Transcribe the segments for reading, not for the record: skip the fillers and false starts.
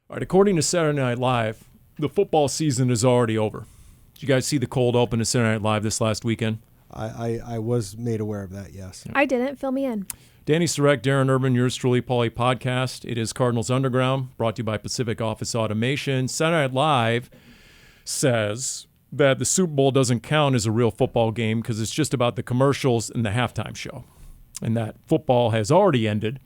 All right, according to Saturday Night Live, the football season is already over. Did you guys see the cold open of Saturday Night Live this last weekend? I was made aware of that, yes. I didn't. Fill me in. Dani, Sureck, Darren, Urban, yours truly, Paulie podcast. It is Cardinals Underground, brought to you by Pacific Office Automation. Saturday Night Live says that the Super Bowl doesn't count as a real football game because it's just about the commercials and the halftime show, and that football has already ended.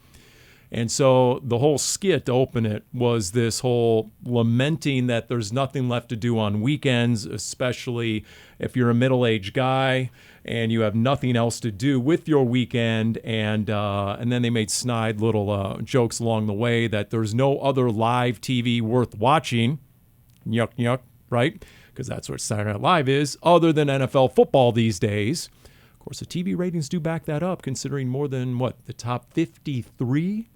And so the whole skit to open it was this whole lamenting that there's nothing left to do on weekends, especially if you're a middle-aged guy and you have nothing else to do with your weekend. And then they made snide little jokes along the way that there's no other live TV worth watching. Yuck, yuck, right? Because that's what Saturday Night Live is, other than NFL football these days. Of course, the TV ratings do back that up, considering more than, the top 53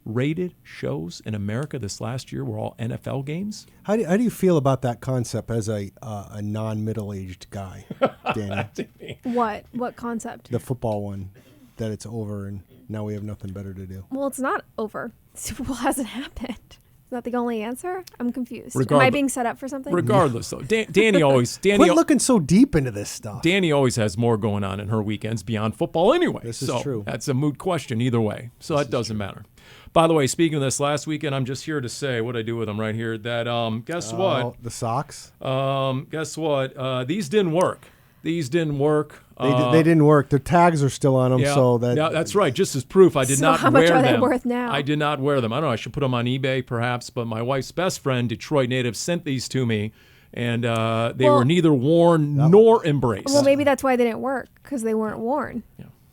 rated shows in America this last year were all NFL games. How do you feel about that concept as a non-middle-aged guy, Dani? What concept? The football one, that it's over and now we have nothing better to do. Well, it's not over. Super Bowl hasn't happened. Is that the only answer? I'm confused. Am I being set up for something? Regardless, though, Dani Quit looking so deep into this stuff. Dani always has more going on in her weekends beyond football anyway. This is true. That's a moot question either way. So that doesn't matter. By the way, speaking of this last weekend, I'm just here to say what I do with them right here. That guess what? The socks. Guess what? These didn't work. These didn't work. They didn't work. The tags are still on them, yeah, so that. Yeah, that's right. Just as proof, I did not wear them. So how much are they worth now? I did not wear them. I don't know. I should put them on eBay, perhaps. But my wife's best friend, Detroit native, sent these to me, and they were neither worn nor embraced. Well, maybe that's why they didn't work, because they weren't worn.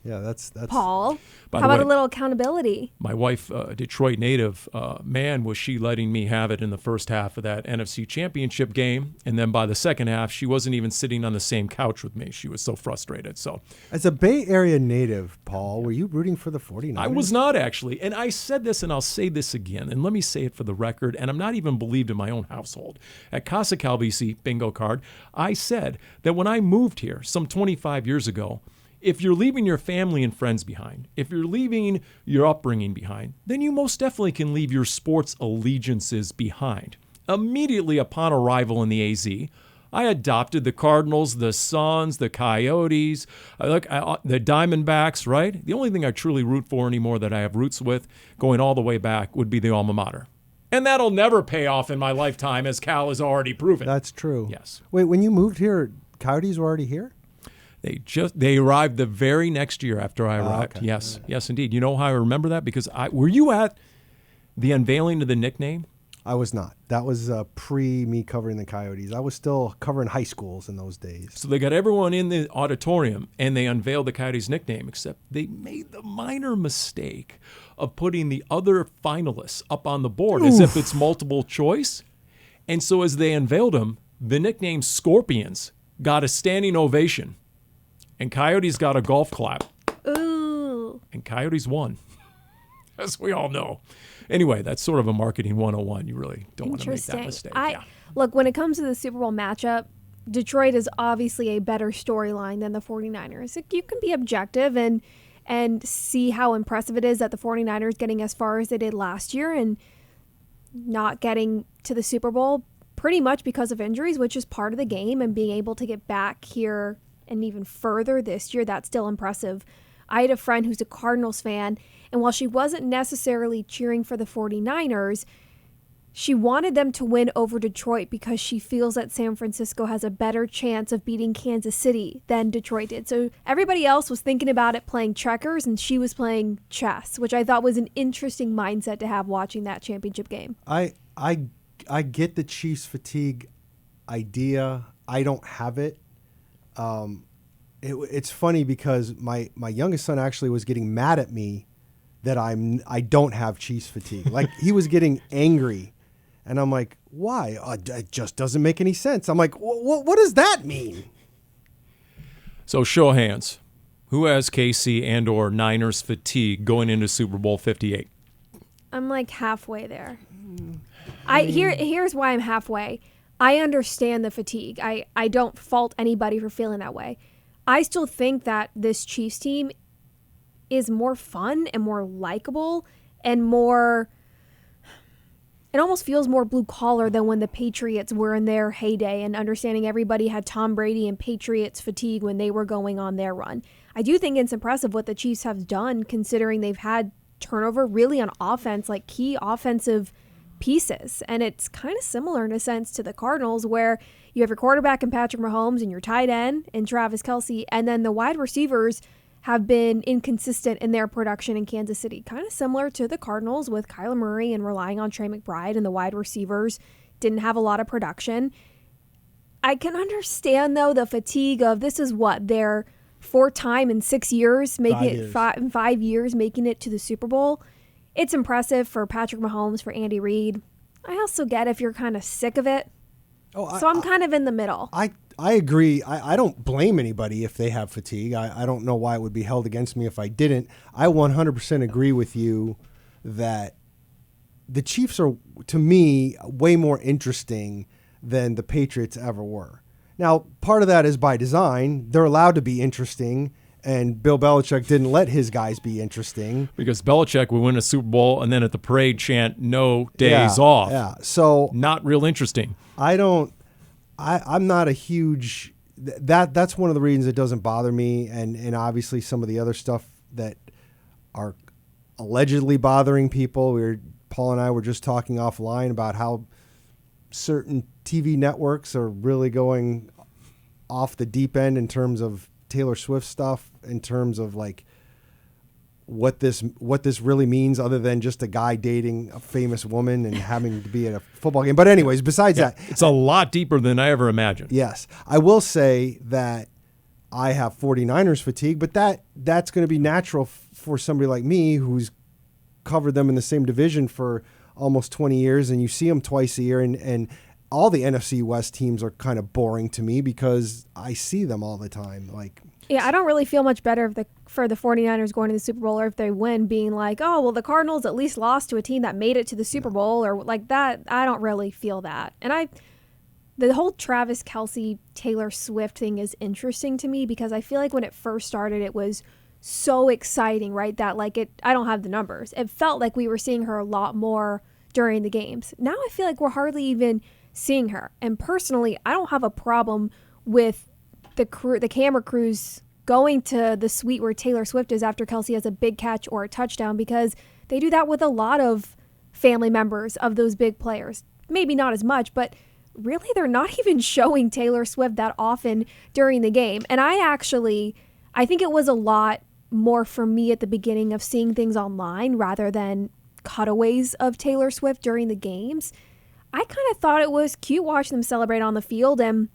Yeah, that's Paul. How about a little accountability? My wife, Detroit native, man, was she letting me have it in the first half of that NFC Championship game. And then by the second half, she wasn't even sitting on the same couch with me. She was so frustrated. So, as a Bay Area native, Paul, were you rooting for the 49ers? I was not, actually. And I said this, and I'll say this again. And let me say it for the record. And I'm not even believed in my own household. At Casa Calvisi, bingo card, I said that when I moved here some 25 years ago, if you're leaving your family and friends behind, if you're leaving your upbringing behind, then you most definitely can leave your sports allegiances behind. Immediately upon arrival in the AZ, I adopted the Cardinals, the Suns, the Coyotes, the Diamondbacks, right? The only thing I truly root for anymore that I have roots with going all the way back would be the alma mater. And that'll never pay off in my lifetime, as Cal has already proven. That's true. Yes. Wait, when you moved here, Coyotes were already here? They arrived the very next year after I arrived. Okay. Yes, indeed. You know how I remember that? Because were you at the unveiling of the nickname? I was not. That was pre me covering the Coyotes. I was still covering high schools in those days. So they got everyone in the auditorium and they unveiled the Coyotes nickname, except they made the minor mistake of putting the other finalists up on the board as if it's multiple choice. And so as they unveiled them, the nickname Scorpions got a standing ovation. And Coyotes got a golf clap. Ooh. And Coyotes won, as we all know. Anyway, that's sort of a marketing 101. You really don't want to make that mistake. Look, when it comes to the Super Bowl matchup, Detroit is obviously a better storyline than the 49ers. You can be objective and see how impressive it is that the 49ers getting as far as they did last year and not getting to the Super Bowl pretty much because of injuries, which is part of the game, and being able to get back here and even further this year, that's still impressive. I had a friend who's a Cardinals fan, and while she wasn't necessarily cheering for the 49ers, she wanted them to win over Detroit because she feels that San Francisco has a better chance of beating Kansas City than Detroit did. So everybody else was thinking about it playing checkers, and she was playing chess, which I thought was an interesting mindset to have watching that championship game. I get the Chiefs fatigue idea. I don't have it. It's funny because my youngest son actually was getting mad at me that I don't have Chiefs fatigue. Like, he was getting angry, and I'm like, why? It just doesn't make any sense. I'm like, what does that mean? So show of hands, who has KC and or Niners fatigue going into Super Bowl 58? I'm like halfway there. Here's why I'm halfway. I understand the fatigue. I don't fault anybody for feeling that way. I still think that this Chiefs team is more fun and more likable and more it almost feels more blue collar than when the Patriots were in their heyday, and understanding everybody had Tom Brady and Patriots fatigue when they were going on their run. I do think it's impressive what the Chiefs have done, considering they've had turnover really on offense, like key offensive pieces. And it's kind of similar in a sense to the Cardinals, where you have your quarterback in Patrick Mahomes and your tight end in Travis Kelce, and then the wide receivers have been inconsistent in their production in Kansas City. Kind of similar to the Cardinals with Kyler Murray and relying on Trey McBride, and the wide receivers didn't have a lot of production. I can understand, though, the fatigue of this is what, their fourth time in 6 years, making it 5 years, making it to the Super Bowl. It's impressive for Patrick Mahomes, for Andy Reid. I also get if you're kind of sick of it. So I'm kind of in the middle. I agree. I don't blame anybody if they have fatigue. I don't know why it would be held against me if I didn't. I 100% agree with you that the Chiefs are, to me, way more interesting than the Patriots ever were. Now, part of that is by design. They're allowed to be interesting, and Bill Belichick didn't let his guys be interesting. Because Belichick would win a Super Bowl and then at the parade chant, no days off. Yeah, so not real interesting. I'm not a huge that's one of the reasons it doesn't bother me, and obviously some of the other stuff that are allegedly bothering people. Paul and I were just talking offline about how certain TV networks are really going off the deep end in terms of Taylor Swift stuff, in terms of like what this really means, other than just a guy dating a famous woman and having to be at a football game. But anyways, besides that, it's a lot deeper than I ever imagined. Yes. I will say that I have 49ers fatigue, but that's going to be natural for somebody like me who's covered them in the same division for almost 20 years, and you see them twice a year, and all the NFC West teams are kind of boring to me because I see them all the time. Yeah, I don't really feel much better for the 49ers going to the Super Bowl, or if they win, being like, oh, well, the Cardinals at least lost to a team that made it to the Super Bowl, or like that. I don't really feel that. And the whole Travis Kelce, Taylor Swift thing is interesting to me because I feel like when it first started, it was so exciting, right? That I don't have the numbers. It felt like we were seeing her a lot more during the games. Now I feel like we're hardly even seeing her. And personally, I don't have a problem with the camera crews going to the suite where Taylor Swift is after Kelce has a big catch or a touchdown, because they do that with a lot of family members of those big players. Maybe not as much, but really they're not even showing Taylor Swift that often during the game. And I think it was a lot more for me at the beginning of seeing things online rather than cutaways of Taylor Swift during the games. I kind of thought it was cute watching them celebrate on the field, and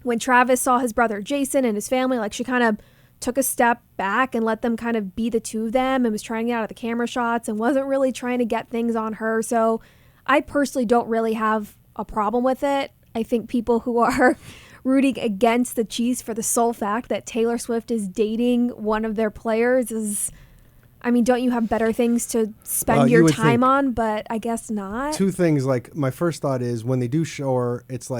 when Travis saw his brother Jason and his family, she kind of took a step back and let them kind of be the two of them and was trying to get out of the camera shots and wasn't really trying to get things on her. So I personally don't really have a problem with it. I think people who are rooting against the Chiefs for the sole fact that Taylor Swift is dating one of their players is, don't you have better things to spend your time on? But I guess not. Two things, my first thought is when they do show her, it's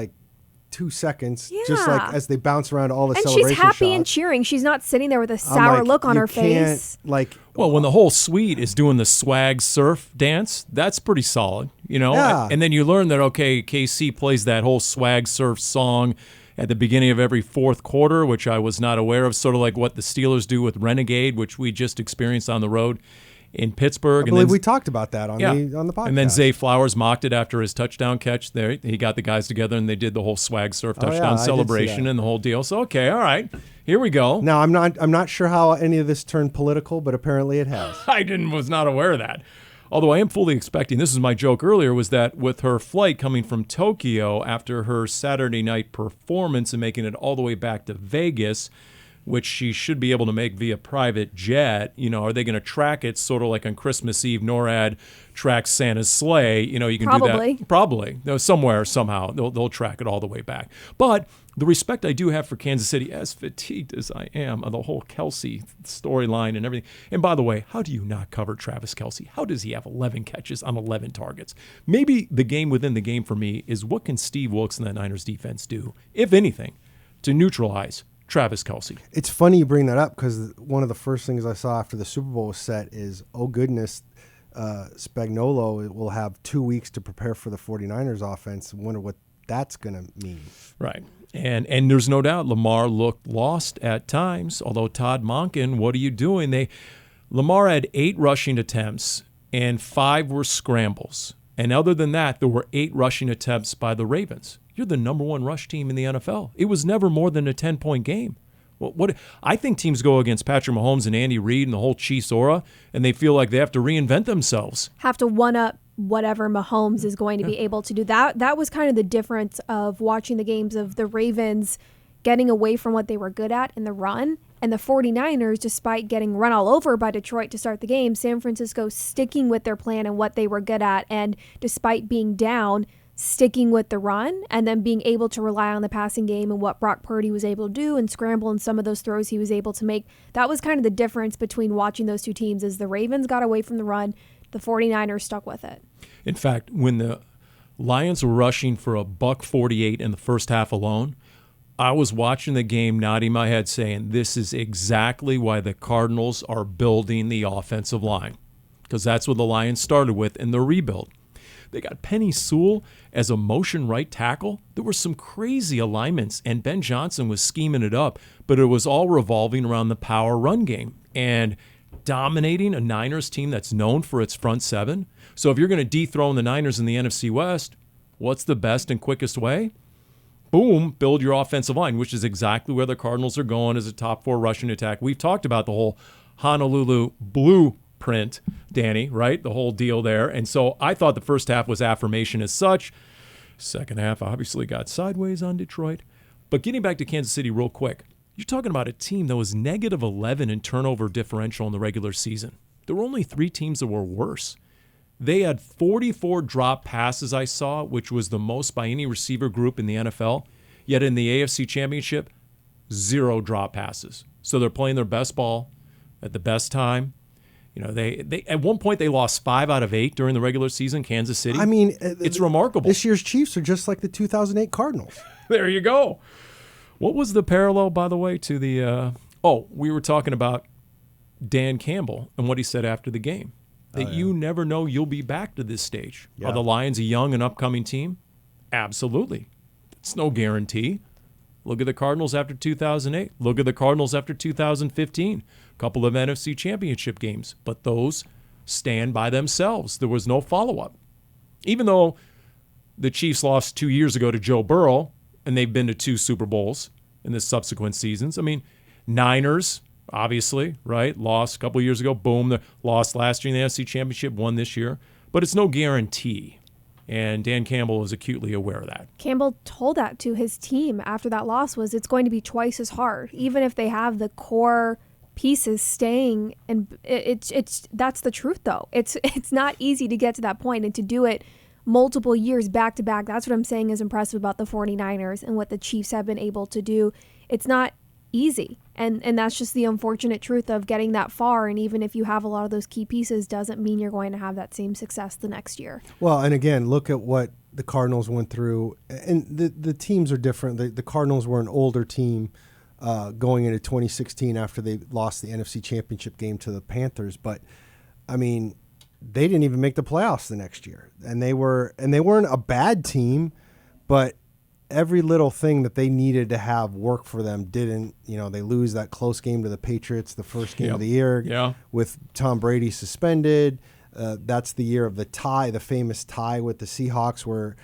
2 seconds, just as they bounce around all the celebration shots. And she's happy and cheering. She's not sitting there with a sour look on her face. Well, when the whole suite is doing the swag surf dance, that's pretty solid, Yeah. And then you learn that, okay, KC plays that whole swag surf song at the beginning of every fourth quarter, which I was not aware of, sort of like what the Steelers do with Renegade, which we just experienced on the road in Pittsburgh. I believe we talked about that on the podcast. And then Zay Flowers mocked it after his touchdown catch. There, he got the guys together and they did the whole swag surf touchdown celebration and the whole deal. So okay, all right, here we go. Now I'm not sure how any of this turned political, but apparently it has. I was not aware of that. Although I am fully expecting, this is my joke earlier, was that with her flight coming from Tokyo after her Saturday night performance and making it all the way back to Vegas, which she should be able to make via private jet, are they going to track it sort of like on Christmas Eve, NORAD tracks Santa's sleigh? You can do that. Probably. Somewhere, somehow, they'll track it all the way back. But the respect I do have for Kansas City, as fatigued as I am of the whole Kelce storyline and everything. And by the way, how do you not cover Travis Kelce? How does he have 11 catches on 11 targets? Maybe the game within the game for me is what can Steve Wilkes and the Niners defense do, if anything, to neutralize Travis Kelce? It's funny you bring that up because one of the first things I saw after the Super Bowl was set is, oh goodness, Spagnuolo will have 2 weeks to prepare for the 49ers offense. I wonder what that's going to mean. Right. And there's no doubt Lamar looked lost at times, although Todd Monken, what are you doing? Lamar had 8 rushing attempts and 5 were scrambles. And other than that, there were 8 rushing attempts by the Ravens. You're the number 1 rush team in the NFL. It was never more than a 10-point game. What I think teams go against Patrick Mahomes and Andy Reid and the whole Chiefs aura, and they feel like they have to reinvent themselves. Have to one-up whatever Mahomes is going to be able to do. That was kind of the difference of watching the games of the Ravens getting away from what they were good at in the run, and the 49ers, despite getting run all over by Detroit to start the game, San Francisco sticking with their plan and what they were good at, and despite being down, sticking with the run and then being able to rely on the passing game and what Brock Purdy was able to do and scramble in some of those throws he was able to make. That was kind of the difference between watching those two teams, is the Ravens got away from the run, the 49ers stuck with it. In fact, when the Lions were rushing for $148 in the first half alone, I was watching the game, nodding my head saying, this is exactly why the Cardinals are building the offensive line, because that's what the Lions started with in their rebuild. They got Penny Sewell as a motion right tackle. There were some crazy alignments, and Ben Johnson was scheming it up, but it was all revolving around the power run game and dominating a Niners team that's known for its front seven. So if you're going to dethrone the Niners in the NFC West, what's the best and quickest way? Boom, build your offensive line, which is exactly where the Cardinals are going as a top 4 rushing attack. We've talked about the whole Honolulu blueprint, Dani, right? The whole deal there. And so I thought the first half was affirmation as such. Second half obviously got sideways on Detroit. But getting back to Kansas City real quick, you're talking about a team that was negative 11 in turnover differential in the regular season. There were only 3 teams that were worse. They had 44 drop passes I saw, which was the most by any receiver group in the NFL. Yet in the AFC Championship, 0 drop passes. So they're playing their best ball at the best time. You know, they at one point they lost 5 out of 8 during the regular season, Kansas City. I mean, it's remarkable. This year's Chiefs are just like the 2008 Cardinals. There you go. What was the parallel, by the way, to the we were talking about Dan Campbell and what he said after the game. That you never know you'll be back to this stage. Yeah. Are the Lions a young and upcoming team? Absolutely. It's no guarantee. Look at the Cardinals after 2008. Look at the Cardinals after 2015. A couple of NFC championship games. But those stand by themselves. There was no follow-up. Even though the Chiefs lost 2 years ago to Joe Burrow, and they've been to 2 Super Bowls in the subsequent seasons. I mean, Niners, obviously, right? Lost a couple years ago. Boom. They lost last year in the NFC Championship, won this year. But it's no guarantee. And Dan Campbell is acutely aware of that. Campbell told that to his team after that loss, was it's going to be twice as hard, even if they have the core pieces staying. And it's that's the truth, though. It's not easy to get to that point, and to do it multiple years back to back. That's what I'm saying is impressive about the 49ers and what the Chiefs have been able to do. It's not easy. And that's just the unfortunate truth of getting that far. And even if you have a lot of those key pieces, doesn't mean you're going to have that same success the next year. Well, and again, look at what the Cardinals went through. And the teams are different. The Cardinals were an older team going into 2016 after they lost the NFC Championship game to the Panthers. But, I mean, they didn't even make the playoffs the next year. And they weren't a bad team, but every little thing that they needed to have work for them didn't. You know, they lose that close game to the Patriots, the first game of the year, with Tom Brady suspended. That's the year of the tie, the famous tie with the Seahawks, where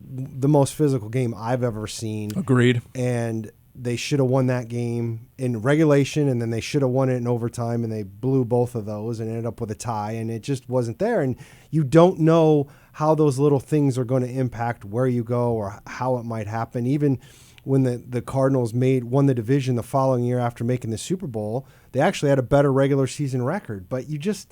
the most physical game I've ever seen. Agreed. And they should have won that game in regulation, and then they should have won it in overtime, and they blew both of those and ended up with a tie, and it just wasn't there. And you don't know how those little things are going to impact where you go or how it might happen. Even when the Cardinals won the division the following year after making the Super Bowl, they actually had a better regular season record. But you just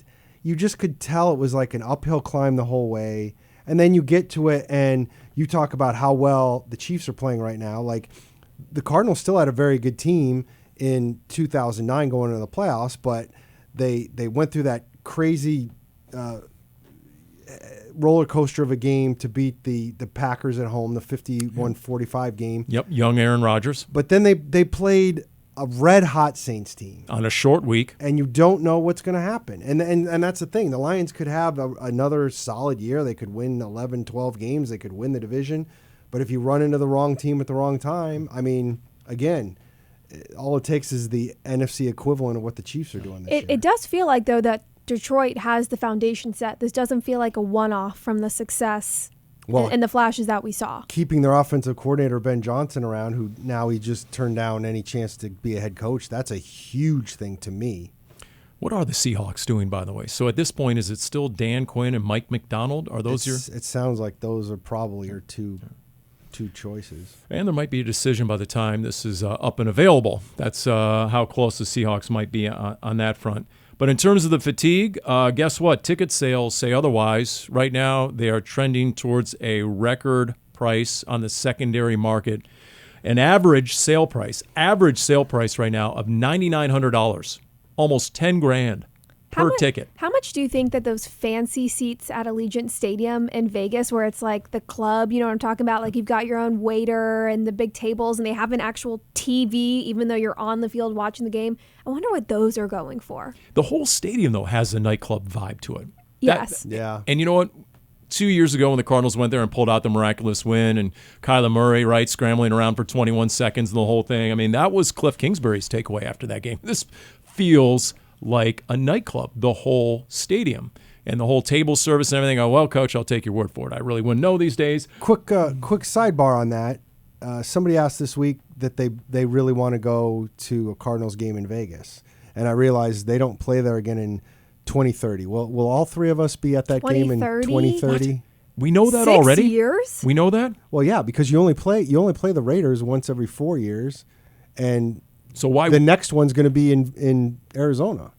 could tell it was like an uphill climb the whole way. And then you get to it, and you talk about how well the Chiefs are playing right now. Like, the Cardinals still had a very good team in 2009 going into the playoffs, but they went through that crazy roller coaster of a game to beat the Packers at home, the 51-45 game. Yep, young Aaron Rodgers. But then they played a red-hot Saints team. On a short week. And you don't know what's going to happen. And that's the thing. The Lions could have another solid year. They could win 11, 12 games. They could win the division. But if you run into the wrong team at the wrong time, I mean, again, all it takes is the NFC equivalent of what the Chiefs are doing this year. It does feel like, though, that Detroit has the foundation set. This doesn't feel like a one-off from the success and the flashes that we saw. Keeping their offensive coordinator, Ben Johnson, around, who now he just turned down any chance to be a head coach, that's a huge thing to me. What are the Seahawks doing, by the way? So at this point, is it still Dan Quinn and Mike McDonald? Are those It sounds like those are probably your two choices. And there might be a decision by the time this is up and available. That's how close the Seahawks might be on that front. But in terms of the fatigue, guess what? Ticket sales say otherwise. Right now, they are trending towards a record price on the secondary market. An average sale price right now of $9,900, almost $10,000 per ticket. How much do you think that those fancy seats at Allegiant Stadium in Vegas, where it's like the club, you know what I'm talking about? Like you've got your own waiter and the big tables and they have an actual TV, even though you're on the field watching the game. I wonder what those are going for. The whole stadium, though, has a nightclub vibe to it. Yes. Yeah. And you know what? 2 years ago when the Cardinals went there and pulled out the miraculous win and Kyler Murray, right, scrambling around for 21 seconds and the whole thing. I mean, that was Cliff Kingsbury's takeaway after that game. This feels like a nightclub, the whole stadium and the whole table service and everything. Oh, well, Coach, I'll take your word for it. I really wouldn't know these days. Quick sidebar on that. Somebody asked this week that they really want to go to a Cardinals game in Vegas. And I realized they don't play there again in 2030. Will all three of us be at that game in 2030? What? We know that 6 already. years? We know that? Well, yeah, because you only play the Raiders once every 4 years. And so why the next one's going to be in Arizona.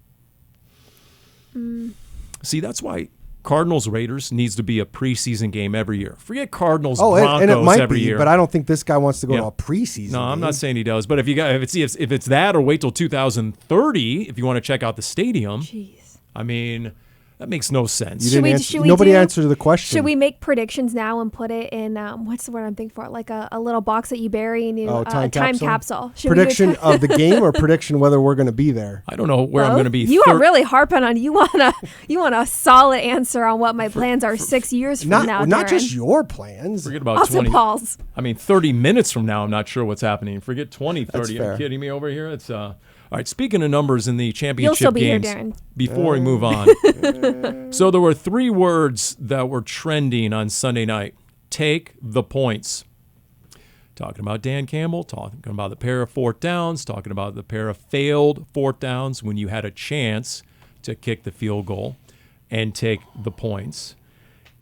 See, that's why Cardinals Raiders needs to be a preseason game every year. Forget Cardinals Broncos and it might every be, year. But I don't think this guy wants to go to a preseason. No, game. I'm not saying he does. But if it's that, or wait till 2030 if you want to check out the stadium. Jeez. I mean, that makes no sense. Nobody answered the question. Should we make predictions now and put it in, what's the word I'm thinking for? Like a little box that you bury and you time capsule. Prediction of the game or prediction whether we're going to be there? I don't know where I'm going to be. You are really harping on, you want a solid answer on what my plans are 6 years from now, Not Darren. just your plans. Forget about Also 20. Paul's. I mean, 30 minutes from now, I'm not sure what's happening. Forget 20, 30. That's Are fair. you kidding me over here? It's all right, speaking of numbers in the championship You'll still be games, here, Darren. before we move on. So there were 3 words that were trending on Sunday night. Take the points. Talking about Dan Campbell, talking about the pair of fourth downs, talking about the pair of failed fourth downs when you had a chance to kick the field goal and take the points.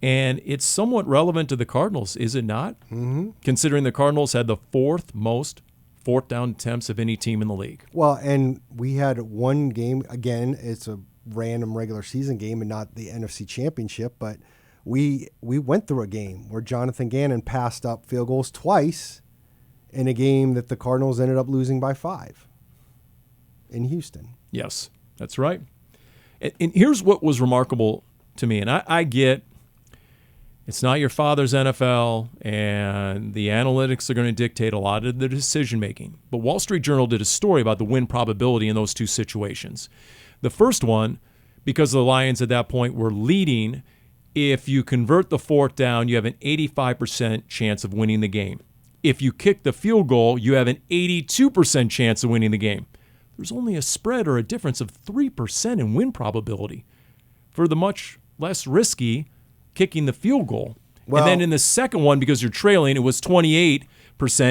And it's somewhat relevant to the Cardinals, is it not? Mm-hmm. Considering the Cardinals had the 4th most fourth down attempts of any team in the league. Well, and we had one game, again, it's a random regular season game and not the NFC Championship, but we went through a game where Jonathan Gannon passed up field goals twice in a game that the Cardinals ended up losing by 5 in Houston. Yes, that's right. And here's what was remarkable to me, and I get it's not your father's NFL, and the analytics are going to dictate a lot of the decision-making. But Wall Street Journal did a story about the win probability in those 2 situations. The first one, because the Lions at that point were leading, if you convert the fourth down, you have an 85% chance of winning the game. If you kick the field goal, you have an 82% chance of winning the game. There's only a spread or a difference of 3% in win probability for the much less risky kicking the field goal. Well, and then in the second one, because you're trailing, it was 28%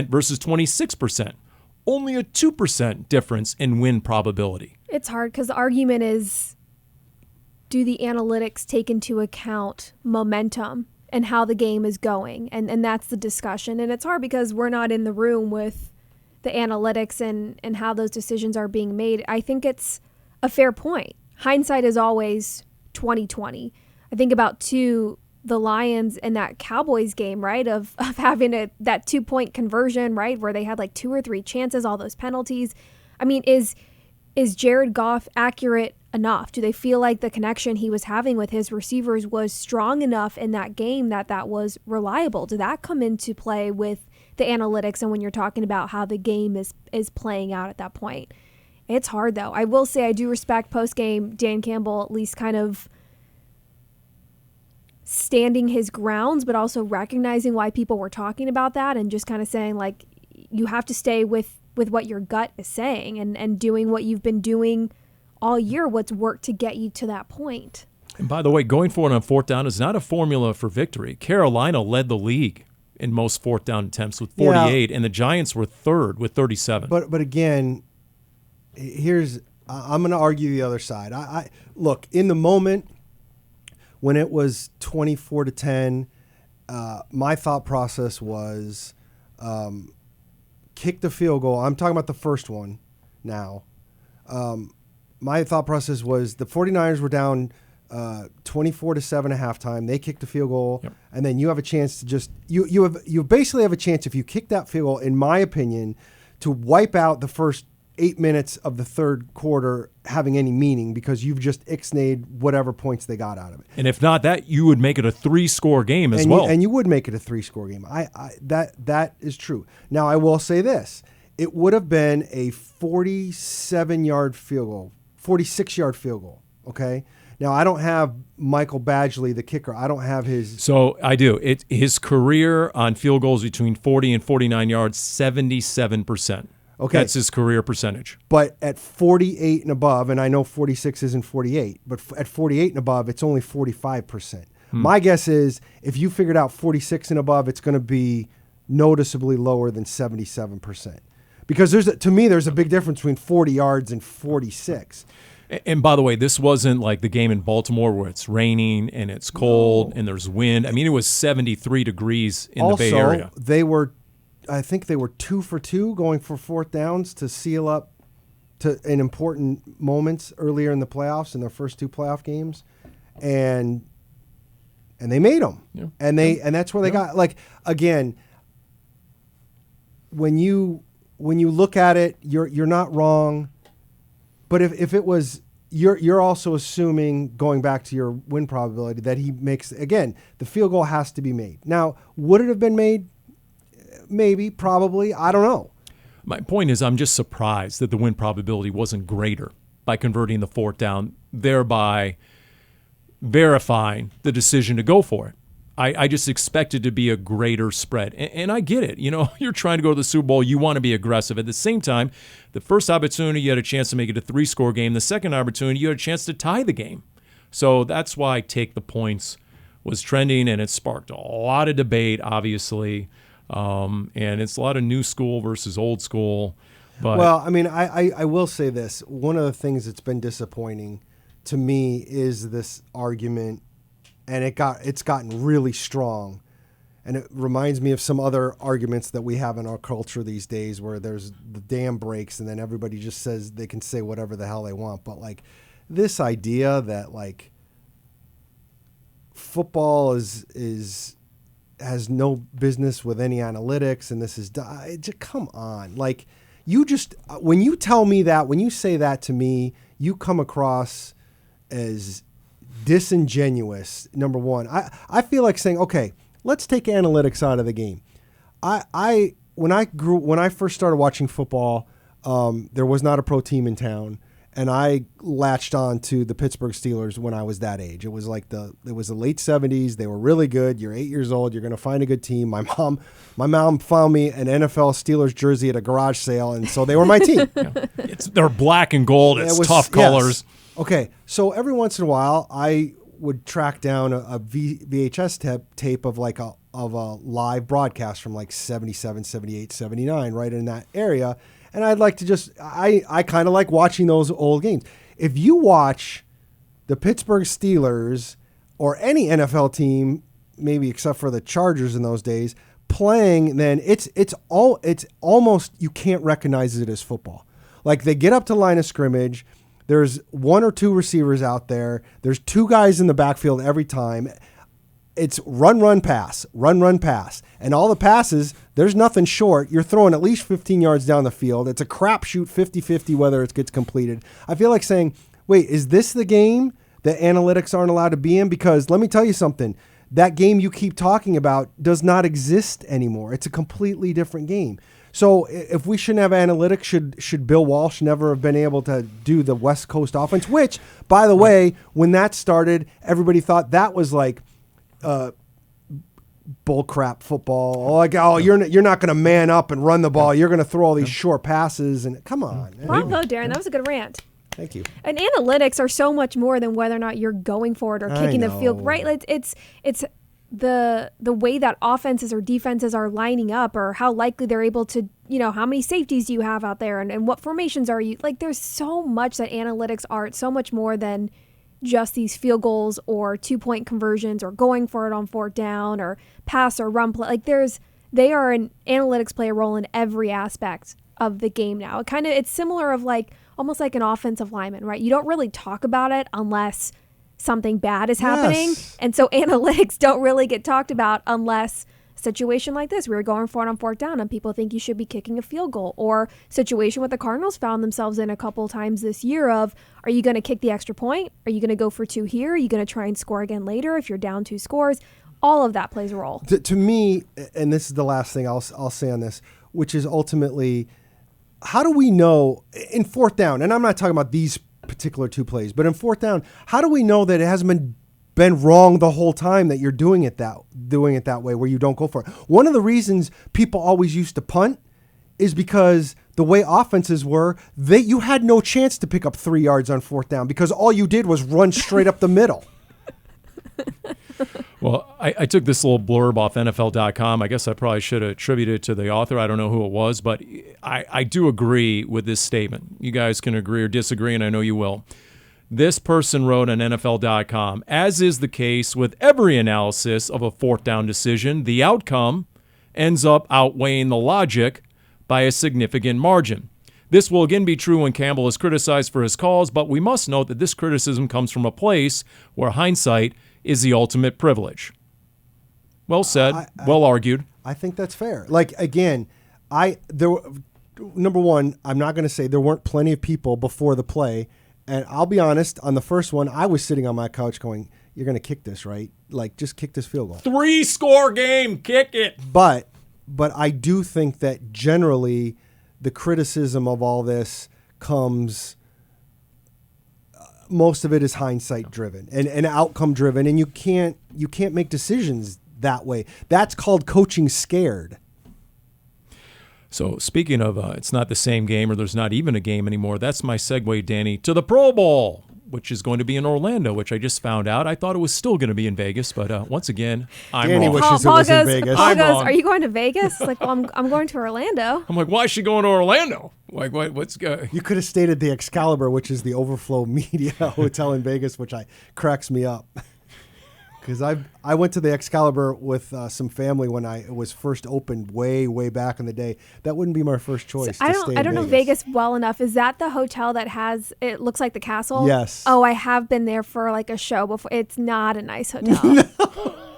versus 26%. Only a 2% difference in win probability. It's hard because the argument is, do the analytics take into account momentum and how the game is going? And that's the discussion. And it's hard because we're not in the room with the analytics and how those decisions are being made. I think it's a fair point. Hindsight is always 20/20. I think about the Lions in that Cowboys game, right, of having that 2-point conversion, right, where they had like 2 or 3 chances, all those penalties. I mean, is Jared Goff accurate enough? Do they feel like the connection he was having with his receivers was strong enough in that game that was reliable? Did that come into play with analytics and when you're talking about how the game is playing out at that point. It's hard, though. I will say I do respect post-game Dan Campbell at least kind of standing his grounds, but also recognizing why people were talking about that and just kind of saying, like, you have to stay with what your gut is saying and doing what you've been doing all year, what's worked to get you to that point. And by the way, going for it on fourth down is not a formula for victory. Carolina led the league in most fourth down attempts with 48, and the Giants were third with 37. But again, I'm going to argue the other side. I look, in the moment when it was 24-10, my thought process was kick the field goal. I'm talking about the first one now. My thought process was the 49ers were down 24-7 at halftime. They kicked the field goal, and then you have a chance to just you basically have a chance if you kick that field goal, in my opinion, to wipe out the first 8 minutes of the third quarter having any meaning because you've just ixnayed whatever points they got out of it. And if not that, you would make it a 3-score game as well. And you would make it a 3-score game. That is true. Now, I will say this. It would have been a 46-yard field goal, okay? Now, I don't have Michael Badgley, the kicker. I don't have his. So I do. His career on field goals between 40 and 49 yards, 77%. Okay. That's his career percentage. But at 48 and above, and I know 46 isn't 48, but at 48 and above, it's only 45%. My guess is if you figured out 46 and above, it's going to be noticeably lower than 77%. Because to me, there's a big difference between 40 yards and 46. And by the way, this wasn't like the game in Baltimore where it's raining and it's cold and there's wind. I mean, it was 73 degrees in the Bay Area. I think they were 2 for 2 going for fourth downs to seal up in important moments earlier in the playoffs in their first 2 playoff games, and they made them. Yeah. And that's where they got, like, again, when you look at it, you're not wrong, but if it was, you're also assuming, going back to your win probability, that he makes, again, the field goal has to be made. Now, would it have been made? Maybe, probably. I don't know. My point is I'm just surprised that the win probability wasn't greater by converting the fourth down, thereby verifying the decision to go for it. I just expected to be a greater spread. And I get it. You know, you're trying to go to the Super Bowl. You want to be aggressive. At the same time, the first opportunity, you had a chance to make it a 3-score game. The second opportunity, you had a chance to tie the game. So that's why Take the Points was trending, and it sparked a lot of debate, obviously. And it's a lot of new school versus old school. But well, I mean, I will say this. One of the things that's been disappointing to me is this argument, and it's gotten really strong. And it reminds me of some other arguments that we have in our culture these days where there's the dam breaks and then everybody just says they can say whatever the hell they want. But, like, this idea that, like, football has no business with any analytics, and this is just, come on. Like, when you tell me that, when you say that to me, you come across as disingenuous. Number one, I feel like saying, okay, let's take analytics out of the game. When I first started watching football, there was not a pro team in town. And I latched on to the Pittsburgh Steelers when I was that age. It was like the late 70s. They were really good. You're 8 years old. You're going to find a good team. My mom found me an NFL Steelers jersey at a garage sale, and so they were my team. They're black and gold. It's tough colors. Yes. Okay, so every once in a while, I would track down a VHS tape of like a live broadcast from like 77, 78, 79, right in that area. And I'd like to I kind of like watching those old games. If you watch the Pittsburgh Steelers or any NFL team, maybe except for the Chargers in those days, playing, then it's almost, you can't recognize it as football. Like, they get up to line of scrimmage. There's 1 or 2 receivers out there. There's 2 guys in the backfield every time. It's run, pass, run, pass. And all the passes, there's nothing short. You're throwing at least 15 yards down the field. It's a crapshoot 50-50 whether it gets completed. I feel like saying, wait, is this the game that analytics aren't allowed to be in? Because let me tell you something. that game you keep talking about does not exist anymore. It's a completely different game. So if we shouldn't have analytics, should Bill Walsh never have been able to do the West Coast offense? Which, by the way, when that started, everybody thought that was like bullcrap football. Like, you're not going to man up and run the ball. You're going to throw all these short passes. And come on. Bravo, Darren. That was a good rant. Thank you. And analytics are so much more than whether or not you're going for it or kicking the field. Right? It's the way that offenses or defenses are lining up, or how likely they're able to, how many safeties do you have out there, and what formations are you, like, there's so much that analytics are. It's so much more than just these field goals or 2-point conversions or going for it on 4th down or pass or run play. Like, analytics play a role in every aspect of the game now. It's similar of almost like an offensive lineman, right? You don't really talk about it unless something bad is happening. Yes. And so analytics don't really get talked about unless a situation like this, we were going for it on 4th down and people think you should be kicking a field goal, or situation what the Cardinals found themselves in a couple times this year of, are you going to kick the extra point? Are you going to go for 2 here? Are you going to try and score again later if you're down 2 scores? All of that plays a role. To me, and this is the last thing I'll say on this, which is ultimately, how do we know in 4th down, and I'm not talking about these particular 2 plays, but in 4th down, how do we know that it hasn't been wrong the whole time that you're doing it that way, where you don't go for it? One of the reasons people always used to punt is because the way offenses were, you had no chance to pick up 3 yards on 4th down because all you did was run straight up the middle. Well, I took this little blurb off NFL.com. I guess I probably should attribute it to the author. I don't know who it was, but I do agree with this statement. You guys can agree or disagree, and I know you will. This person wrote on NFL.com, as is the case with every analysis of a 4th down decision, the outcome ends up outweighing the logic by a significant margin. This will again be true when Campbell is criticized for his calls, but we must note that this criticism comes from a place where hindsight is the ultimate privilege. Well said. Well argued. I think that's fair. Like, again, number one, I'm not going to say there weren't plenty of people before the play. And I'll be honest, on the first one, I was sitting on my couch going, you're going to kick this, right? Like, just kick this field goal. 3-score game. Kick it. But I do think that generally the criticism of all this comes, most of it is hindsight driven and outcome driven. And you can't make decisions that way. That's called coaching scared. So speaking of it's not the same game, or there's not even a game anymore, that's my segue, Dani, to the Pro Bowl, which is going to be in Orlando, which I just found out. I thought it was still going to be in Vegas, but once again, I'm Dani wrong. wishes it was in Vegas. Paul goes, wrong. are you going to Vegas? Like, well, I'm going to Orlando. I'm like, why is she going to Orlando? Like, what's going? You could have stated the Excalibur, which is the Overflow Media Hotel in Vegas, which cracks me up. Because I went to the Excalibur with some family when it was first opened way back in the day. That wouldn't be my first choice. I don't know Vegas well enough. Is that the hotel that has, it looks like the castle? Yes. Oh, I have been there for like a show before. It's not a nice hotel.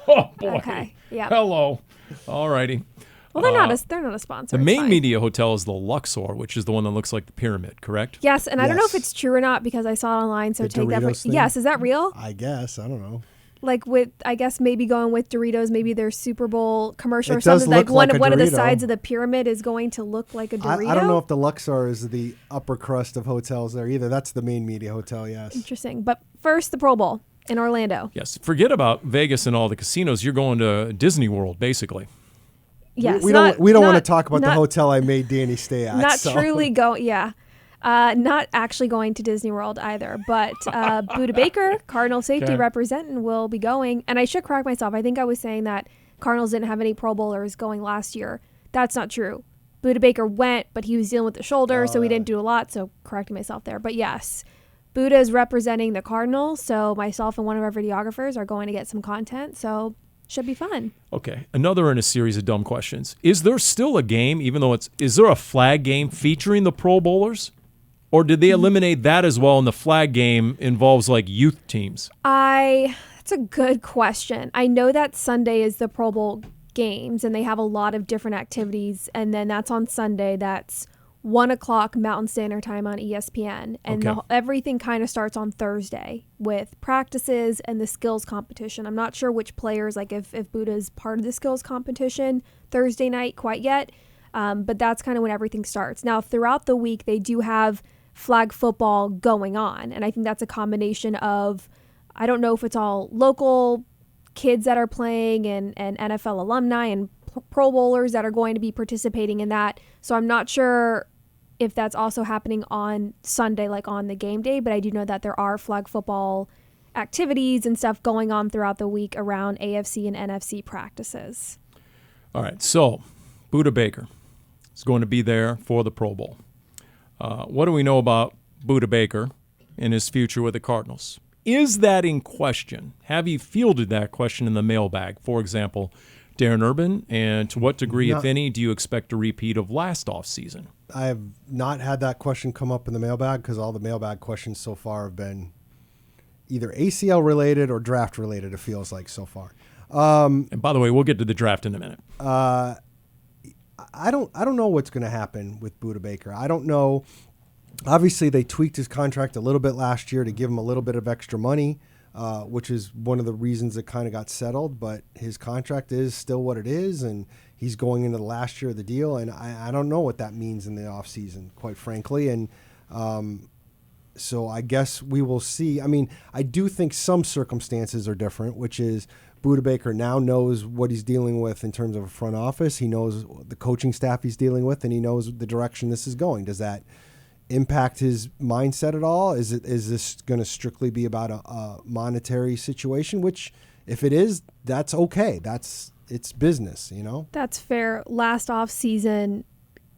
Oh boy. Okay. Yeah. Hello. All righty. Well, they're not a sponsor. The It's main fine. media hotel is the Luxor, which is the one that looks like the pyramid, correct? Yes, and I don't know if Yes. it's true or not because I saw it online. So The take that for Doritos thing? yes. Is that real? I guess. I don't know. Like with, I guess maybe going with Doritos, maybe their Super Bowl commercial It or something. does look Like like a one of the Dorito. sides of the pyramid is going to look like a Dorito. I don't know if the Luxor is the upper crust of hotels there either. That's the main media hotel, yes. Interesting. But first, the Pro Bowl in Orlando. Yes. Forget about Vegas and all the casinos. You're going to Disney World, basically. Yes. We don't want to not- talk about the not- hotel I made Dani stay at. Not so. truly go. Yeah. Not actually going to Disney World either, but Budda Baker, Cardinal safety Okay. representing, will be going. And I should correct myself. I think I was saying that Cardinals didn't have any Pro Bowlers going last year. That's not true. Budda Baker went, but he was dealing with the shoulder, so he didn't do a lot. So correcting myself there. But yes, Budda is representing the Cardinals. So myself and one of our videographers are going to get some content. So should be fun. Okay. Another in a series of dumb questions. Is there still a game, even though is there a flag game featuring the Pro Bowlers? Or did they eliminate that as well, and the flag game involves like youth teams? That's a good question. I know that Sunday is the Pro Bowl games, and they have a lot of different activities, and then that's on Sunday. That's 1 o'clock Mountain Standard Time on ESPN. And everything kind of starts on Thursday with practices and the skills competition. I'm not sure which players, like if Budda's part of the skills competition Thursday night quite yet, but that's kind of when everything starts. Now, throughout the week, they do have flag football going on. And I think that's a combination of, I don't know if it's all local kids that are playing and NFL alumni and Pro Bowlers that are going to be participating in that. So I'm not sure if that's also happening on Sunday, like on the game day, but I do know that there are flag football activities and stuff going on throughout the week around AFC and NFC practices. All right, so Budda Baker is going to be there for the Pro Bowl. What do we know about Budda Baker and his future with the Cardinals? Is that in question? Have you fielded that question in the mailbag? For example, Darren Urban, and to what degree, if any, do you expect a repeat of last offseason? I have not had that question come up in the mailbag because all the mailbag questions so far have been either ACL related or draft related, it feels like so far. And by the way, we'll get to the draft in a minute. I don't know what's going to happen with Budda Baker. I don't know. Obviously, they tweaked his contract a little bit last year to give him a little bit of extra money, which is one of the reasons it kind of got settled. But his contract is still what it is, and he's going into the last year of the deal. And I don't know what that means in the offseason, quite frankly. And so I guess we will see. I mean, I do think some circumstances are different, which is Budda Baker now knows what he's dealing with in terms of a front office. He knows the coaching staff he's dealing with, and he knows the direction this is going. Does that impact his mindset at all? Is this going to strictly be about a monetary situation? Which, if it is, that's okay. It's business, you know? That's fair. Last off season,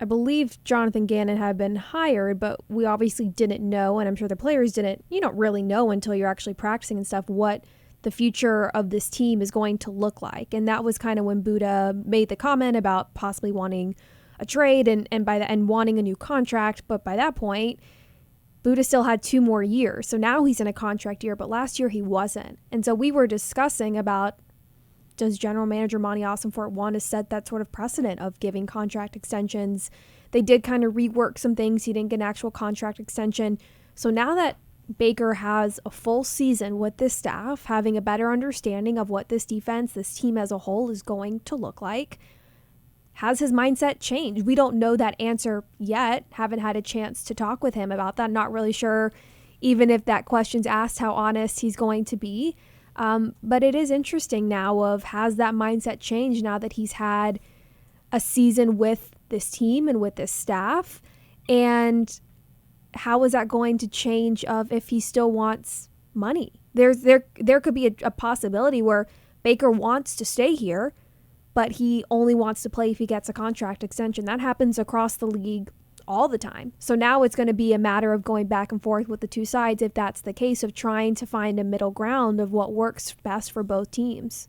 I believe Jonathan Gannon had been hired, but we obviously didn't know, and I'm sure the players didn't. You don't really know until you're actually practicing and stuff what the future of this team is going to look like. And that was kind of when Budda made the comment about possibly wanting a trade and wanting a new contract. But by that point, Budda still had 2 more years. So now he's in a contract year, but last year he wasn't. And so we were discussing about, does general manager Monty Ossenfort want to set that sort of precedent of giving contract extensions? They did kind of rework some things. He didn't get an actual contract extension. So now that Baker has a full season with this staff, having a better understanding of what this defense, this team as a whole is going to look like, has his mindset changed? We don't know that answer yet. Haven't had a chance to talk with him about that. Not really sure, even if that question's asked, how honest he's going to be. But it is interesting now of, has that mindset changed now that he's had a season with this team and with this staff? And how is that going to change of if he still wants money? There could be a possibility where Baker wants to stay here, but he only wants to play if he gets a contract extension. That happens across the league all the time. So now it's going to be a matter of going back and forth with the two sides, if that's the case, of trying to find a middle ground of what works best for both teams.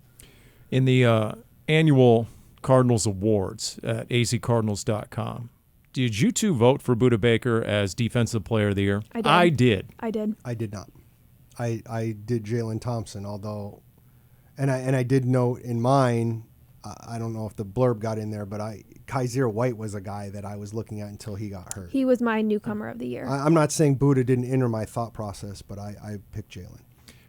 In the annual Cardinals Awards at azcardinals.com, did you two vote for Budda Baker as Defensive Player of the Year? I did. I did not. I did Jalen Thompson, although, and I did note in mine, I don't know if the blurb got in there, but Kaiser White was a guy that I was looking at until he got hurt. He was my newcomer of the year. I'm not saying Budda didn't enter my thought process, but I picked Jalen.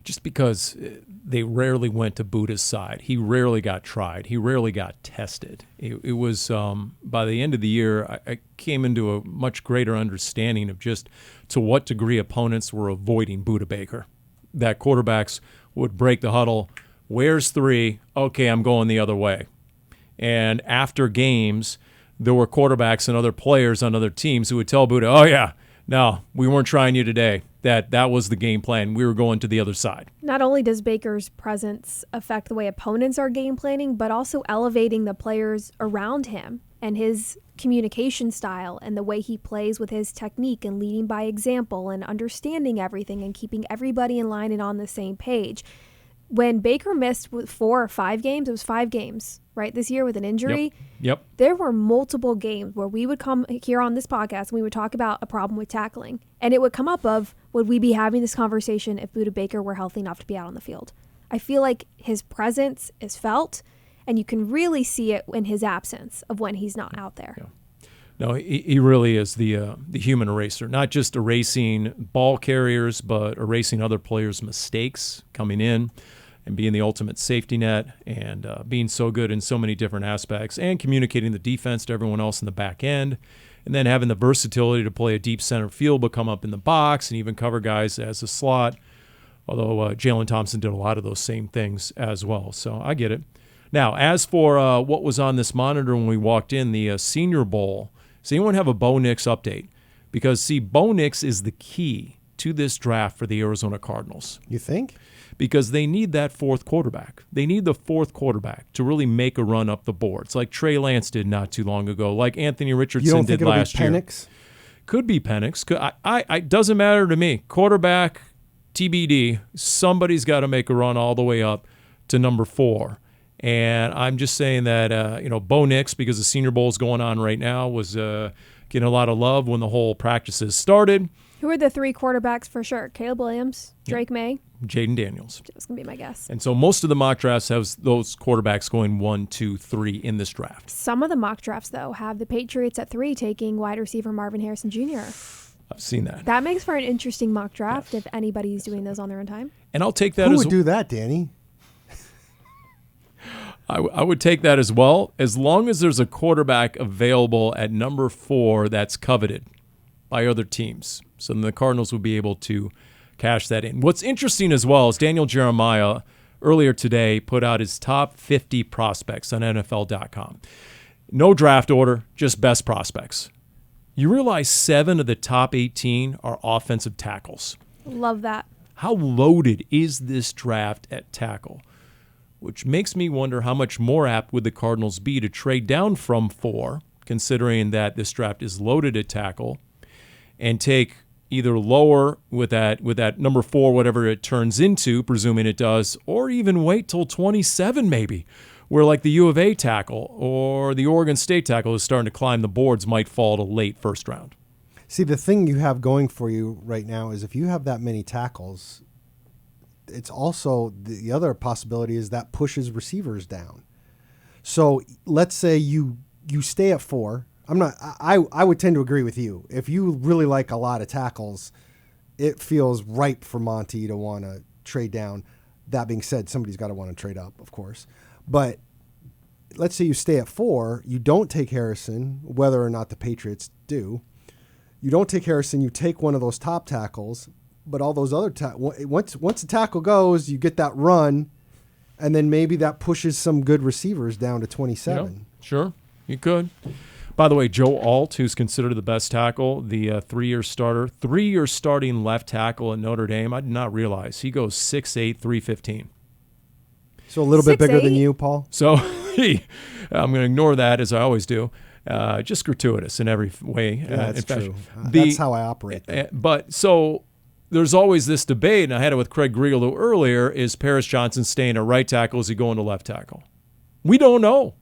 Just because they rarely went to Budda's side. He rarely got tried. He rarely got tested. It was, by the end of the year, I came into a much greater understanding of just to what degree opponents were avoiding Budda Baker. That quarterbacks would break the huddle. Where's 3? Okay, I'm going the other way. And after games, there were quarterbacks and other players on other teams who would tell Budda, oh, yeah, no, we weren't trying you today. That was the game plan. We were going to the other side. Not only does Baker's presence affect the way opponents are game planning, but also elevating the players around him and his communication style and the way he plays with his technique and leading by example and understanding everything and keeping everybody in line and on the same page. When Baker missed 4 or 5 games, it was 5 games, right, this year with an injury. Yep. There were multiple games where we would come here on this podcast and we would talk about a problem with tackling. And it would come up of, would we be having this conversation if Budda Baker were healthy enough to be out on the field? I feel like his presence is felt, and you can really see it in his absence of when he's not out there. Yeah. No, he really is the human eraser, not just erasing ball carriers, but erasing other players' mistakes coming in and being the ultimate safety net and being so good in so many different aspects and communicating the defense to everyone else in the back end. And then having the versatility to play a deep center field but come up in the box and even cover guys as a slot, although Jalen Thompson did a lot of those same things as well. So I get it. Now, as for what was on this monitor when we walked in, the Senior Bowl, does anyone have a Bo Nix update? Because, see, Bo Nix is the key to this draft for the Arizona Cardinals. You think? Because they need that fourth quarterback. They need the fourth quarterback to really make a run up the boards, like Trey Lance did not too long ago, like Anthony Richardson did last year. You don't think it'll be Penix? Could be Penix. It doesn't matter to me. Quarterback, TBD, somebody's got to make a run all the way up to number 4. And I'm just saying that, Bo Nix, because the Senior Bowl is going on right now, was getting a lot of love when the whole practices started. Who are the 3 quarterbacks for sure? Caleb Williams, Drake May, Jaden Daniels. That's going to be my guess. And so most of the mock drafts have those quarterbacks going 1, 2, 3 in this draft. Some of the mock drafts, though, have the Patriots at 3 taking wide receiver Marvin Harrison Jr. I've seen that. That makes for an interesting mock draft if anybody's doing those on their own time. And I'll take that Who as would do that, Dani? I would take that as well, as long as there's a quarterback available at number 4 that's coveted by other teams. So then the Cardinals would be able to cash that in. What's interesting as well is Daniel Jeremiah earlier today put out his top 50 prospects on NFL.com. No draft order, just best prospects. You realize 7 of the top 18 are offensive tackles. Love that. How loaded is this draft at tackle? Which makes me wonder how much more apt would the Cardinals be to trade down from 4, considering that this draft is loaded at tackle, and take either lower with that number 4, whatever it turns into, presuming it does, or even wait till 27 maybe, where like the U of A tackle or the Oregon State tackle is starting to climb the boards might fall to late first round. See, the thing you have going for you right now is if you have that many tackles, it's also the other possibility is that pushes receivers down. So let's say you stay at 4. I would tend to agree with you. If you really like a lot of tackles, it feels ripe for Monty to want to trade down. That being said, somebody's got to want to trade up, of course. But let's say you stay at 4, you don't take Harrison, whether or not the Patriots do. You don't take Harrison, you take one of those top tackles. But all those other once the tackle goes, you get that run, and then maybe that pushes some good receivers down to 27. Yeah, sure, you could. By the way, Joe Alt, who's considered the best tackle, the 3-year starter, 3-year starting left tackle at Notre Dame, I did not realize. He goes 6'8", 315. So a little bit bigger than you, Paul? So I'm going to ignore that, as I always do. Just gratuitous in every way. Yeah, that's true. That's how I operate. But so there's always this debate, and I had it with Craig Griegel earlier, is Paris Johnson staying at right tackle? Is he going to left tackle? We don't know.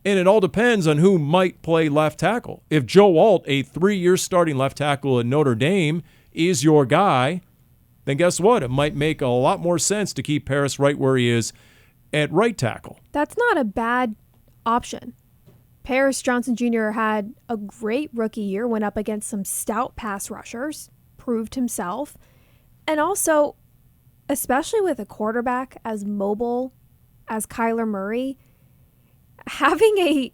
And it all depends on who might play left tackle. If Joe Alt, a 3-year starting left tackle at Notre Dame, is your guy, then guess what? It might make a lot more sense to keep Paris right where he is at right tackle. That's not a bad option. Paris Johnson Jr. had a great rookie year, went up against some stout pass rushers, proved himself. And also, especially with a quarterback as mobile as Kyler Murray, having a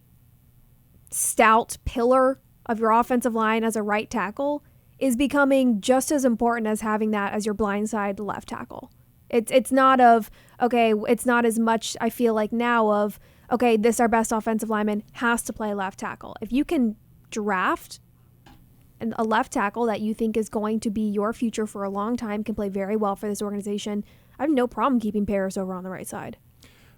stout pillar of your offensive line as a right tackle is becoming just as important as having that as your blindside left tackle. It's not as much, I feel like now, of, okay, this our best offensive lineman has to play left tackle. If you can draft a left tackle that you think is going to be your future for a long time, can play very well for this organization, I have no problem keeping Paris over on the right side.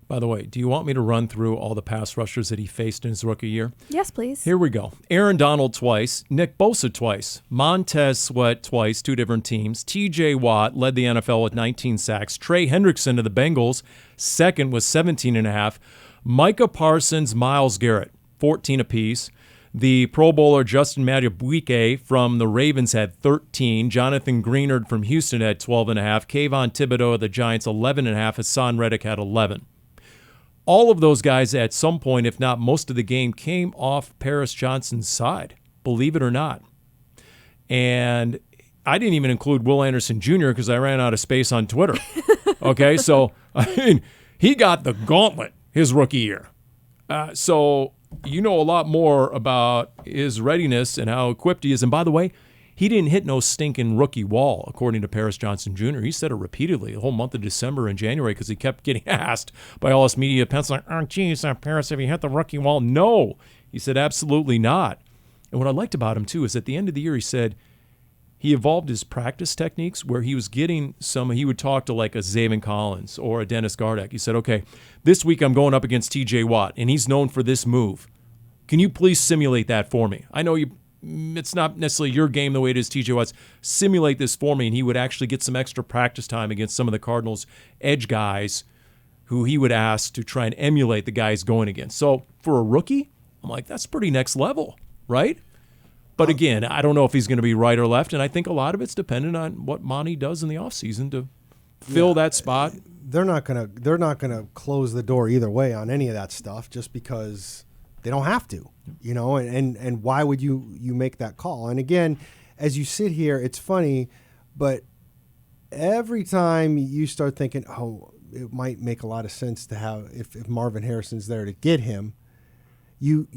By the way, do you want me to run through all the pass rushers that he faced in his rookie year? Yes, please. Here we go. Aaron Donald twice, Nick Bosa twice, Montez Sweat twice, 2 different teams. T.J. Watt led the NFL with 19 sacks. Trey Hendrickson of the Bengals, second with 17.5. Micah Parsons, Myles Garrett, 14 apiece. The Pro Bowler Justin Madubuike from the Ravens had 13. Jonathan Greenard from Houston had 12.5. Kayvon Thibodeau of the Giants, 11.5. Hassan Reddick had 11. All of those guys at some point, if not most of the game, came off Paris Johnson's side. believe it or not. And I didn't even include Will Anderson Jr. because I ran out of space on Twitter. Okay, so I mean, he got the gauntlet his rookie year. So you know a lot more about his readiness and how equipped he is. And by the way, he didn't hit no stinking rookie wall, according to Paris Johnson Jr. He said it repeatedly the whole month of December and January because he kept getting asked by all his media penciling, oh, geez, Paris, have you hit the rookie wall? No. He said, absolutely not. And what I liked about him, too, is at the end of the year, he said he evolved his practice techniques where he was getting he would talk to like a Zaven Collins or a Dennis Gardeck. He said, okay, this week I'm going up against TJ Watt, and he's known for this move. Can you please simulate that for me? I know it's not necessarily your game the way it is TJ Watt's. Simulate this for me, and he would actually get some extra practice time against some of the Cardinals' edge guys who he would ask to try and emulate the guys going against. So for a rookie, I'm like, that's pretty next level, right? But again, I don't know if he's going to be right or left, and I think a lot of it's dependent on what Monty does in the offseason to fill that spot. They're not gonna close the door either way on any of that stuff just because they don't have to, you know. And why would you make that call? And again, as you sit here, it's funny, but every time you start thinking, oh, it might make a lot of sense to have if Marvin Harrison's there to get him. You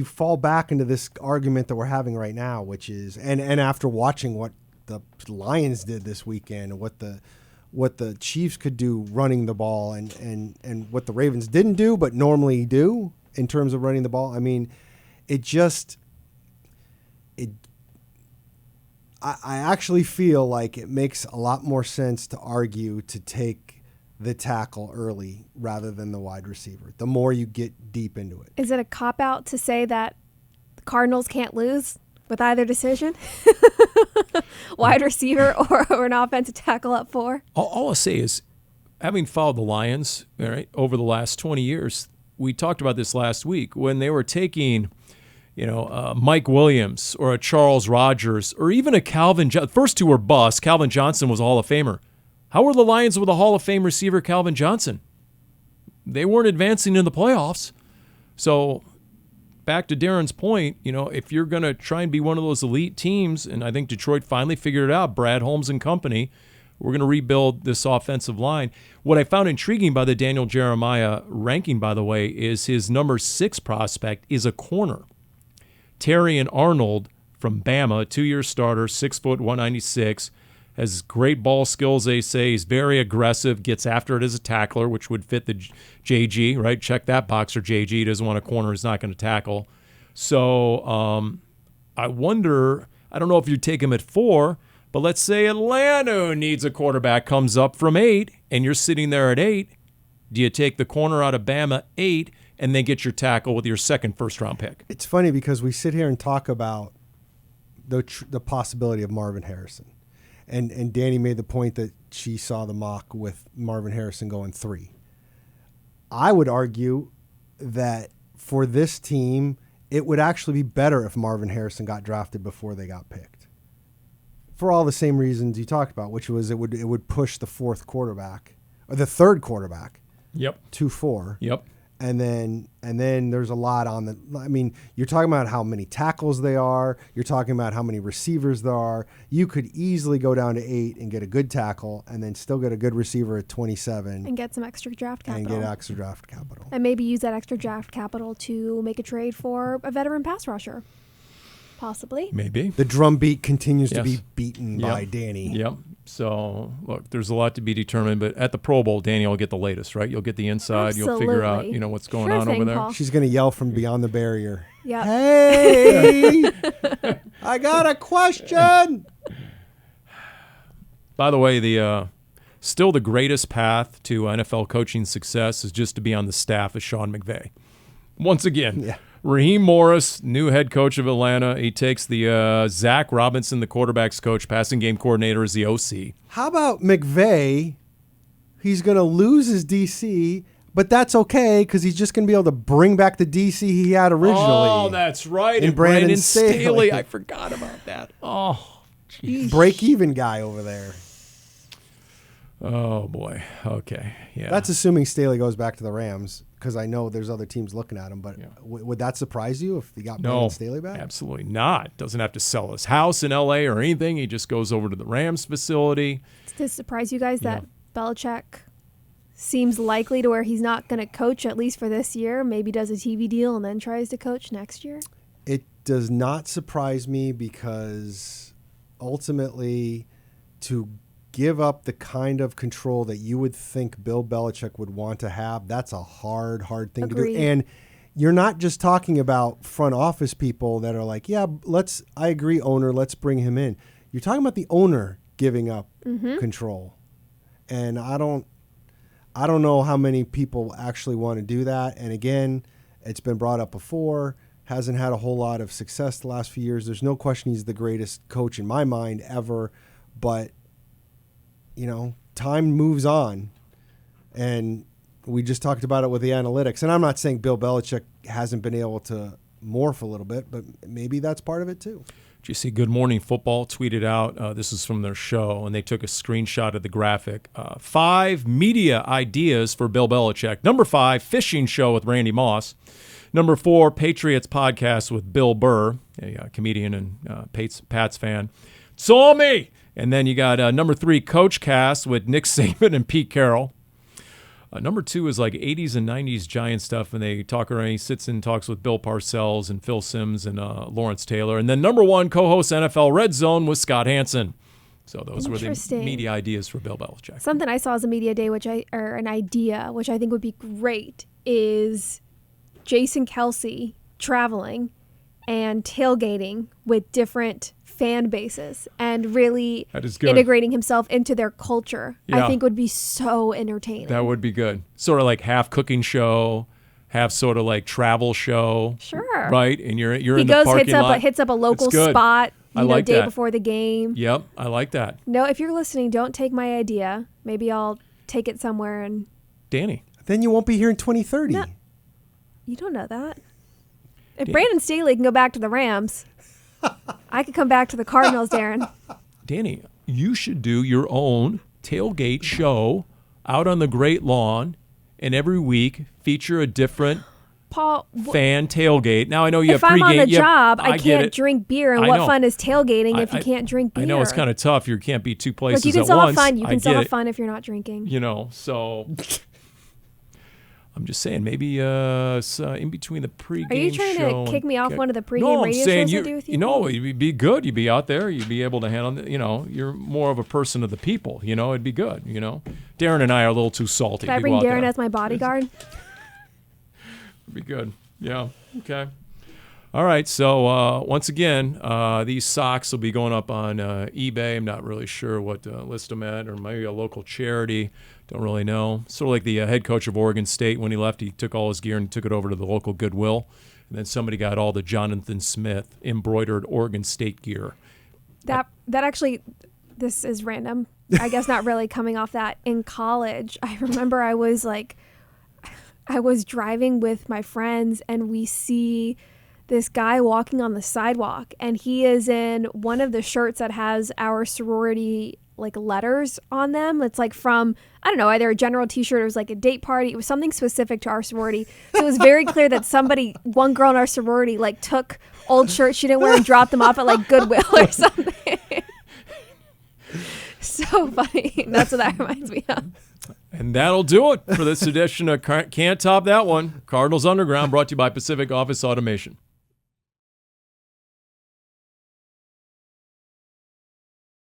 fall back into this argument that we're having right now, which is and after watching what the Lions did this weekend, what the Chiefs could do running the ball, and what the Ravens didn't do but normally do in terms of running the ball. I mean, I actually feel like it makes a lot more sense to argue to take the tackle early rather than the wide receiver, the more you get deep into it. Is it a cop-out to say that the Cardinals can't lose with either decision? Wide receiver or an offensive tackle up 4? All I'll say is, having followed the Lions over the last 20 years, we talked about this last week, when they were taking Mike Williams or a Charles Rogers or even a Calvin Johnson. First two were busts. Calvin Johnson was a Hall of Famer. How were the Lions with a Hall of Fame receiver, Calvin Johnson? They weren't advancing in the playoffs. So back to Darren's point, if you're going to try and be one of those elite teams, and I think Detroit finally figured it out, Brad Holmes and company, we're going to rebuild this offensive line. What I found intriguing by the Daniel Jeremiah ranking, by the way, is his number 6 prospect is a corner. Terrion Arnold from Bama, 2-year starter, 6 foot, 196, has great ball skills, they say. He's very aggressive, gets after it as a tackler, which would fit the JG, right? Check that box for JG. He doesn't want a corner. He's not going to tackle. So I wonder, I don't know if you take him at 4, but let's say Atlanta needs a quarterback, comes up from 8, and you're sitting there at 8. Do you take the corner out of Bama 8 and then get your tackle with your second first-round pick? It's funny because we sit here and talk about the possibility of Marvin Harrison. And Dani made the point that she saw the mock with Marvin Harrison going 3. I would argue that for this team, it would actually be better if Marvin Harrison got drafted before they got picked. For all the same reasons you talked about, which was it would push the 4th quarterback or the 3rd quarterback. Yep. To 4. Yep. And then there's a lot on the. I mean, you're talking about how many tackles they are. You're talking about how many receivers there are. You could easily go down to 8 and get a good tackle, and then still get a good receiver at 27 and get some extra draft capital. And maybe use that extra draft capital to make a trade for a veteran pass rusher. Possibly. Maybe. The drumbeat continues to be beaten by Dani. Yep. So, look, there's a lot to be determined, but at the Pro Bowl, Dani will get the latest, right? You'll get the inside. Absolutely. You'll figure out, what's going on over there. Paul. She's going to yell from beyond the barrier. Yep. Hey, I got a question. By the way, still the greatest path to NFL coaching success is just to be on the staff of Sean McVay. Once again. Yeah. Raheem Morris, new head coach of Atlanta. He takes the Zach Robinson, the quarterback's coach, passing game coordinator, as the OC. How about McVay? He's going to lose his DC, but that's okay because he's just going to be able to bring back the DC he had originally. Oh, that's right. And Brandon Staley. I forgot about that. Oh, geez. Break-even guy over there. Oh, boy. Okay. Yeah. That's assuming Staley goes back to the Rams. because I know there's other teams looking at him. But would that surprise you if he got No, Brandon Staley back? absolutely not. Doesn't have to sell his house in L.A. or anything. He just goes over to the Rams facility. Does it surprise you guys that Belichick seems likely to where he's not going to coach at least for this year, maybe does a TV deal and then tries to coach next year? It does not surprise me because ultimately to give up the kind of control that you would think Bill Belichick would want to have, that's a hard thing to do. And you're not just talking about front office people that are like, yeah, I agree, owner, let's bring him in. You're talking about the owner giving up control. And I don't know how many people actually want to do that. And again, it's been brought up before, hasn't had a whole lot of success the last few years. There's no question he's the greatest coach in my mind ever, but time moves on. And we just talked about it with the analytics. And I'm not saying Bill Belichick hasn't been able to morph a little bit, but maybe that's part of it too. Did you see Good Morning Football tweeted out, this is from their show, and they took a screenshot of the graphic. 5 media ideas for Bill Belichick. Number 5, fishing show with Randy Moss. Number 4, Patriots podcast with Bill Burr, a comedian and Pats fan. It's all me. And then you got number 3, Coach Cast with Nick Saban and Pete Carroll. Number 2 is like 80s and 90s Giant stuff, and they talk around. He sits and talks with Bill Parcells and Phil Simms and Lawrence Taylor. And then number 1, co-host NFL Red Zone with Scott Hansen. So those were the media ideas for Bill Belichick. Something I saw as a media day, an idea, which I think would be great, is Jason Kelsey traveling and tailgating with different fan bases and really integrating himself into their culture. I think would be so entertaining. That would be good. Sort of like half cooking show, half sort of like travel show. Sure. Right? And you're in the parking lot. He hits up a local spot, day that. before the game. Yep, I like that. No, if you're listening, don't take my idea. Maybe I'll take it somewhere and... Dani. Then you won't be here in 2030. No, you don't know that. If Brandon Staley can go back to the Rams, I could come back to the Cardinals, Darren. Dani, you should do your own tailgate show out on the Great Lawn, and every week feature a different fan tailgate. Now, I know you have pregame. If I'm on the job, I can't drink beer, and what fun is tailgating if you can't drink beer? I know it's kind of tough. You can't be two places Look, you can at still once. Have fun. You can still have fun if you're not drinking. So... I'm just saying, maybe in between the pregame show. Are you trying to kick me off one of the pregame radio shows I do with you? No, you'd be good. You'd be out there. You'd be able to handle, you're more of a person of the people. It'd be good, Darren and I are a little too salty. Should I bring Darren as my bodyguard? It'd be good. Yeah. Okay. All right. So once again, these socks will be going up on eBay. I'm not really sure what to list them at, or maybe a local charity. Don't really know. Sort of like the head coach of Oregon State. When he left, he took all his gear and took it over to the local Goodwill. And then somebody got all the Jonathan Smith embroidered Oregon State gear. That actually, this is random. I guess not really coming off that. In college, I remember I was driving with my friends, and we see this guy walking on the sidewalk, and he is in one of the shirts that has our sorority letters on them. It's from, I don't know, either a general t-shirt or it was a date party. It was something specific to our sorority. So it was very clear that one girl in our sorority took old shirts she didn't wear and dropped them off at Goodwill or something. So funny. That's what that reminds me of. And that'll do it for this edition of Can't Top That One. Cardinals Underground, brought to you by Pacific Office Automation.